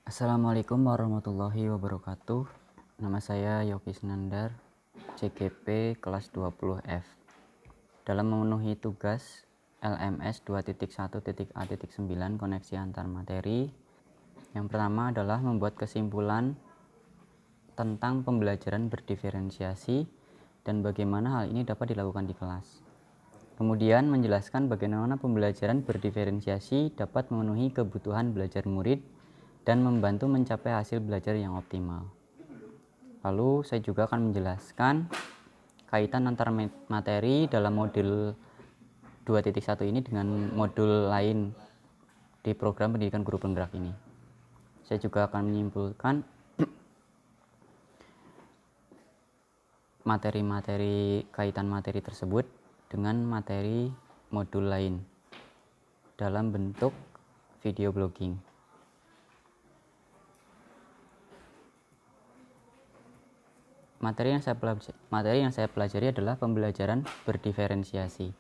Assalamualaikum warahmatullahi wabarakatuh. Nama saya Yogi Nandar, CGP kelas 20F. Dalam memenuhi tugas LMS 2.1.A.9 koneksi antar materi, yang pertama adalah membuat kesimpulan tentang pembelajaran berdiferensiasi dan bagaimana hal ini dapat dilakukan di kelas. Kemudian menjelaskan bagaimana pembelajaran berdiferensiasi dapat memenuhi kebutuhan belajar murid dan membantu mencapai hasil belajar yang optimal. Lalu saya juga akan menjelaskan kaitan antara materi dalam modul 2.1 ini dengan modul lain di program pendidikan guru penggerak ini. Saya juga akan menyimpulkan materi-materi kaitan materi tersebut dengan materi modul lain dalam bentuk video blogging. Materi yang saya pelajari adalah pembelajaran berdiferensiasi.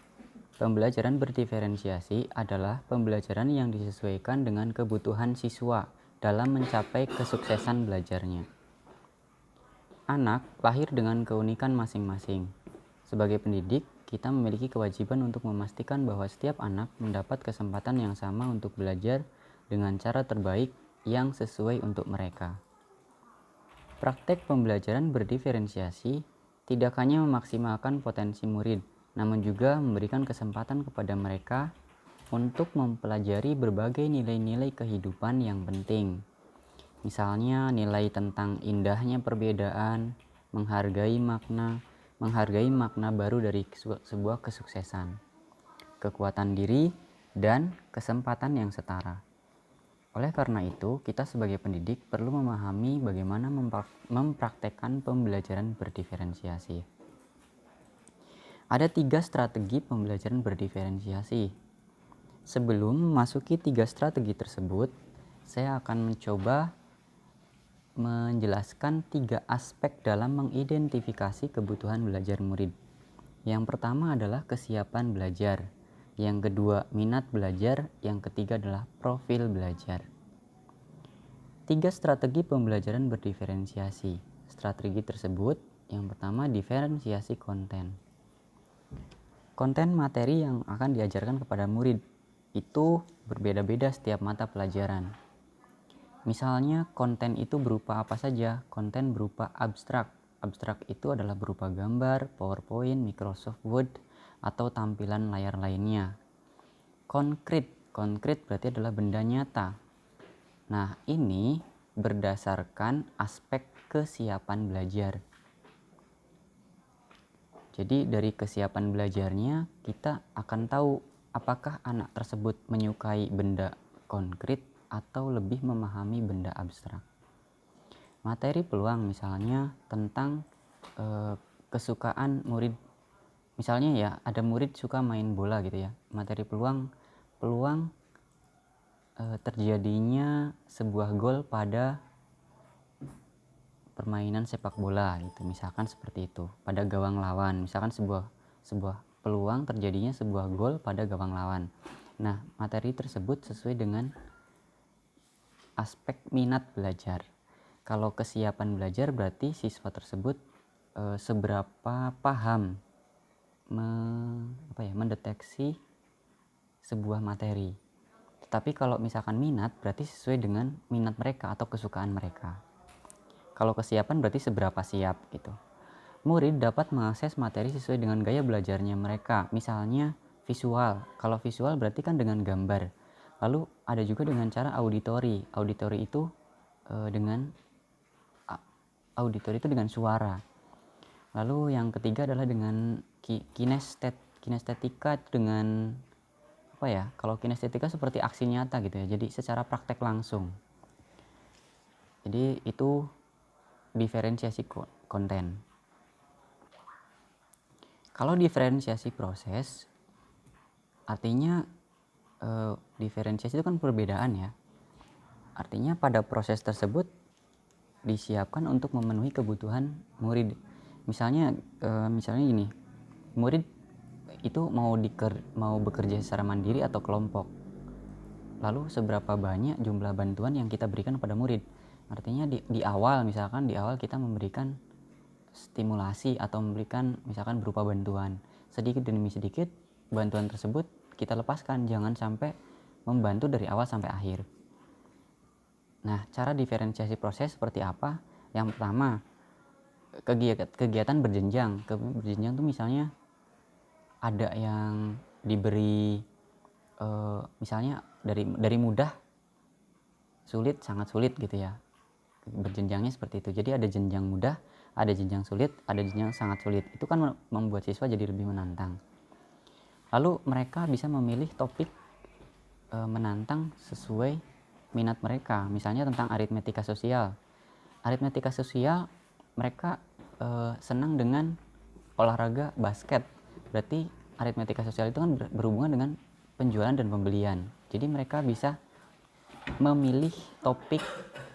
Pembelajaran berdiferensiasi adalah pembelajaran yang disesuaikan dengan kebutuhan siswa dalam mencapai kesuksesan belajarnya. Anak lahir dengan keunikan masing-masing. Sebagai pendidik, kita memiliki kewajiban untuk memastikan bahwa setiap anak mendapat kesempatan yang sama untuk belajar dengan cara terbaik yang sesuai untuk mereka. Praktek pembelajaran berdiferensiasi tidak hanya memaksimalkan potensi murid, namun juga memberikan kesempatan kepada mereka untuk mempelajari berbagai nilai-nilai kehidupan yang penting. Misalnya nilai tentang indahnya perbedaan, menghargai makna baru dari sebuah kesuksesan, kekuatan diri, dan kesempatan yang setara. Oleh karena itu, kita sebagai pendidik perlu memahami bagaimana mempraktekkan pembelajaran berdiferensiasi. Ada 3 strategi pembelajaran berdiferensiasi. Sebelum memasuki 3 strategi tersebut, saya akan mencoba menjelaskan 3 aspek dalam mengidentifikasi kebutuhan belajar murid. Yang pertama adalah kesiapan belajar. Yang kedua, minat belajar. Yang ketiga adalah profil belajar. 3 strategi pembelajaran berdiferensiasi. Strategi tersebut, yang pertama, diferensiasi konten. Konten materi yang akan diajarkan kepada murid itu berbeda-beda setiap mata pelajaran. Misalnya, konten itu berupa apa saja? Konten berupa abstrak. Abstrak itu adalah berupa gambar, PowerPoint, Microsoft Word, atau tampilan layar lainnya. Konkret berarti adalah benda nyata. Nah, ini berdasarkan aspek kesiapan belajar. Jadi dari kesiapan belajarnya kita akan tahu apakah anak tersebut menyukai benda konkret atau lebih memahami benda abstrak. Materi peluang misalnya tentang kesukaan murid. Misalnya ya, ada murid suka main bola gitu ya. Materi peluang terjadinya sebuah gol pada permainan sepak bola gitu, misalkan seperti itu, pada gawang lawan. Misalkan sebuah peluang terjadinya sebuah gol pada gawang lawan. Nah, materi tersebut sesuai dengan aspek minat belajar. Kalau kesiapan belajar berarti siswa tersebut seberapa paham mendeteksi sebuah materi. Tetapi kalau misalkan minat berarti sesuai dengan minat mereka atau kesukaan mereka. Kalau kesiapan berarti seberapa siap gitu. Murid dapat mengakses materi sesuai dengan gaya belajarnya mereka. Misalnya visual. Kalau visual berarti kan dengan gambar. Lalu ada juga dengan cara auditori. Auditori itu dengan suara. Lalu yang ketiga adalah dengan kinestetika dengan kalau kinestetika seperti aksi nyata gitu ya, jadi secara praktek langsung. Jadi itu diferensiasi konten. Kalau diferensiasi proses, artinya diferensiasi itu kan perbedaan ya. Artinya pada proses tersebut disiapkan untuk memenuhi kebutuhan murid. Misalnya gini, murid itu mau bekerja secara mandiri atau kelompok. lalu seberapa banyak jumlah bantuan yang kita berikan kepada murid. Artinya di awal, misalkan di awal kita memberikan stimulasi atau memberikan misalkan berupa bantuan, sedikit demi sedikit bantuan tersebut kita lepaskan, jangan sampai membantu dari awal sampai akhir. Nah, cara diferensiasi proses seperti apa? Yang pertama, kegiatan berjenjang. Berjenjang itu misalnya ada yang diberi misalnya dari mudah, sulit, sangat sulit gitu ya. Berjenjangnya seperti itu. Jadi ada jenjang mudah, ada jenjang sulit, ada jenjang sangat sulit. Itu kan membuat siswa jadi lebih menantang. Lalu mereka bisa memilih topik menantang sesuai minat mereka. Misalnya tentang aritmetika sosial. Aritmetika sosial mereka senang dengan olahraga basket. Berarti aritmetika sosial itu kan berhubungan dengan penjualan dan pembelian. Jadi mereka bisa memilih topik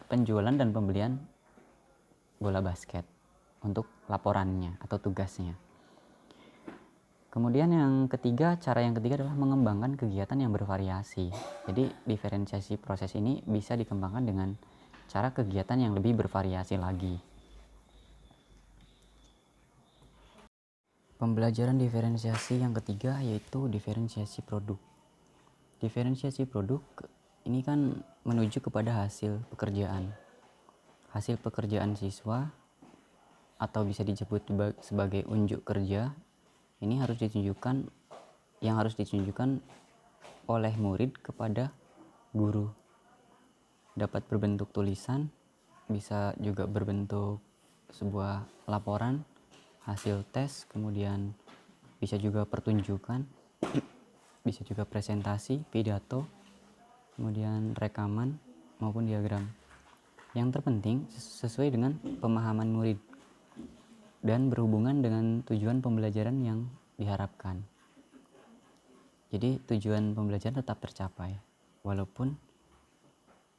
penjualan dan pembelian bola basket untuk laporannya atau tugasnya. Kemudian cara yang ketiga adalah mengembangkan kegiatan yang bervariasi. Jadi diferensiasi proses ini bisa dikembangkan dengan cara kegiatan yang lebih bervariasi lagi. Pembelajaran diferensiasi yang ketiga yaitu diferensiasi produk. Diferensiasi produk ini kan menuju kepada hasil pekerjaan. Hasil pekerjaan siswa atau bisa disebut sebagai unjuk kerja ini harus ditunjukkan oleh murid kepada guru. Dapat berbentuk tulisan, bisa juga berbentuk sebuah laporan, hasil tes, kemudian bisa juga pertunjukan, bisa juga presentasi, pidato, kemudian rekaman maupun diagram. Yang terpenting sesuai dengan pemahaman murid dan berhubungan dengan tujuan pembelajaran yang diharapkan. Jadi tujuan pembelajaran tetap tercapai walaupun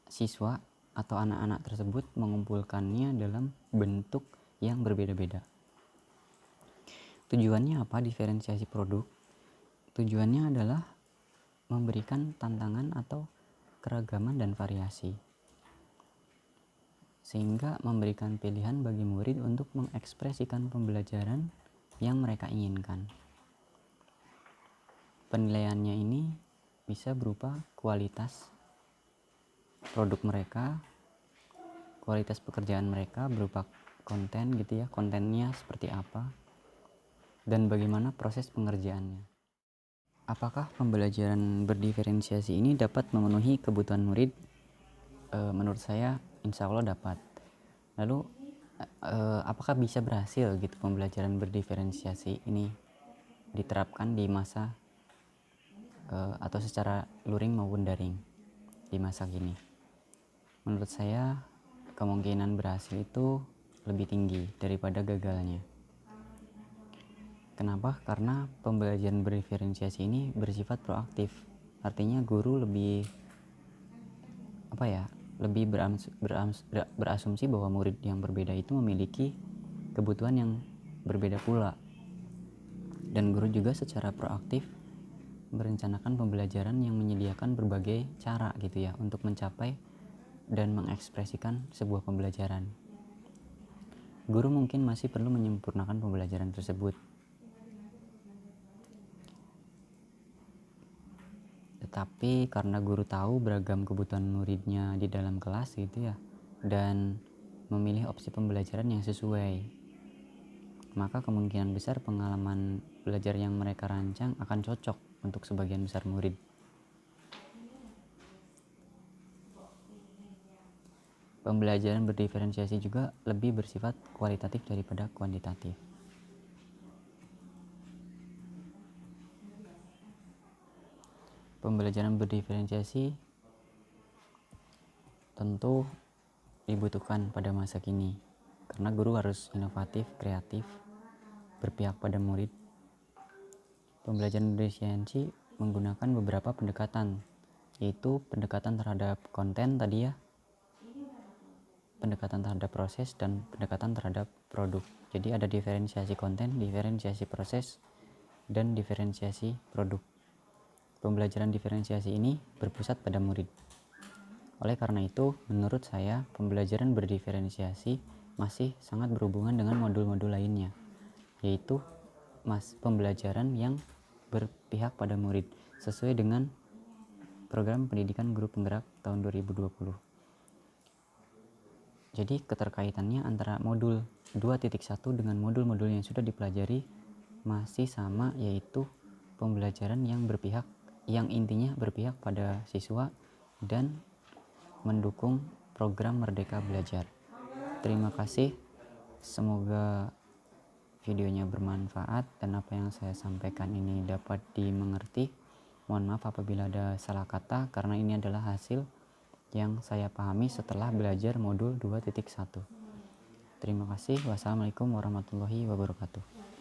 siswa atau anak-anak tersebut mengumpulkannya dalam bentuk yang berbeda-beda. Tujuannya apa diferensiasi produk? Tujuannya adalah memberikan tantangan atau keragaman dan variasi, sehingga memberikan pilihan bagi murid untuk mengekspresikan pembelajaran yang mereka inginkan. Penilaiannya ini bisa berupa kualitas produk mereka, kualitas pekerjaan mereka berupa konten gitu ya, kontennya seperti apa, dan bagaimana proses pengerjaannya. Apakah pembelajaran berdiferensiasi ini dapat memenuhi kebutuhan murid? Menurut saya insya Allah dapat. Lalu apakah bisa berhasil gitu pembelajaran berdiferensiasi ini diterapkan di masa atau secara luring maupun daring di masa kini? Menurut saya kemungkinan berhasil itu lebih tinggi daripada gagalnya. Kenapa? Karena pembelajaran berdiferensiasi ini bersifat proaktif. Artinya guru lebih berasumsi bahwa murid yang berbeda itu memiliki kebutuhan yang berbeda pula. Dan guru juga secara proaktif merencanakan pembelajaran yang menyediakan berbagai cara gitu ya untuk mencapai dan mengekspresikan sebuah pembelajaran. Guru mungkin masih perlu menyempurnakan pembelajaran tersebut. Tetapi karena guru tahu beragam kebutuhan muridnya di dalam kelas gitu ya, dan memilih opsi pembelajaran yang sesuai, maka kemungkinan besar pengalaman belajar yang mereka rancang akan cocok untuk sebagian besar murid. Pembelajaran berdiferensiasi juga lebih bersifat kualitatif daripada kuantitatif. Pembelajaran berdiferensiasi tentu dibutuhkan pada masa kini karena guru harus inovatif, kreatif, berpihak pada murid. Pembelajaran berdiferensiasi menggunakan beberapa pendekatan, yaitu pendekatan terhadap konten tadi ya, pendekatan terhadap proses, dan pendekatan terhadap produk. Jadi ada diferensiasi konten, diferensiasi proses, dan diferensiasi produk. Pembelajaran diferensiasi ini berpusat pada murid. Oleh karena itu, menurut saya, pembelajaran berdiferensiasi masih sangat berhubungan dengan modul-modul lainnya, yaitu pembelajaran yang berpihak pada murid sesuai dengan program pendidikan guru penggerak tahun 2020. Jadi keterkaitannya antara modul 2.1 dengan modul-modul yang sudah dipelajari masih sama, yaitu pembelajaran yang intinya berpihak pada siswa dan mendukung program Merdeka Belajar. Terima kasih, semoga videonya bermanfaat dan apa yang saya sampaikan ini dapat dimengerti. Mohon maaf apabila ada salah kata, karena ini adalah hasil yang saya pahami setelah belajar modul 2.1. Terima kasih. Wassalamualaikum warahmatullahi wabarakatuh.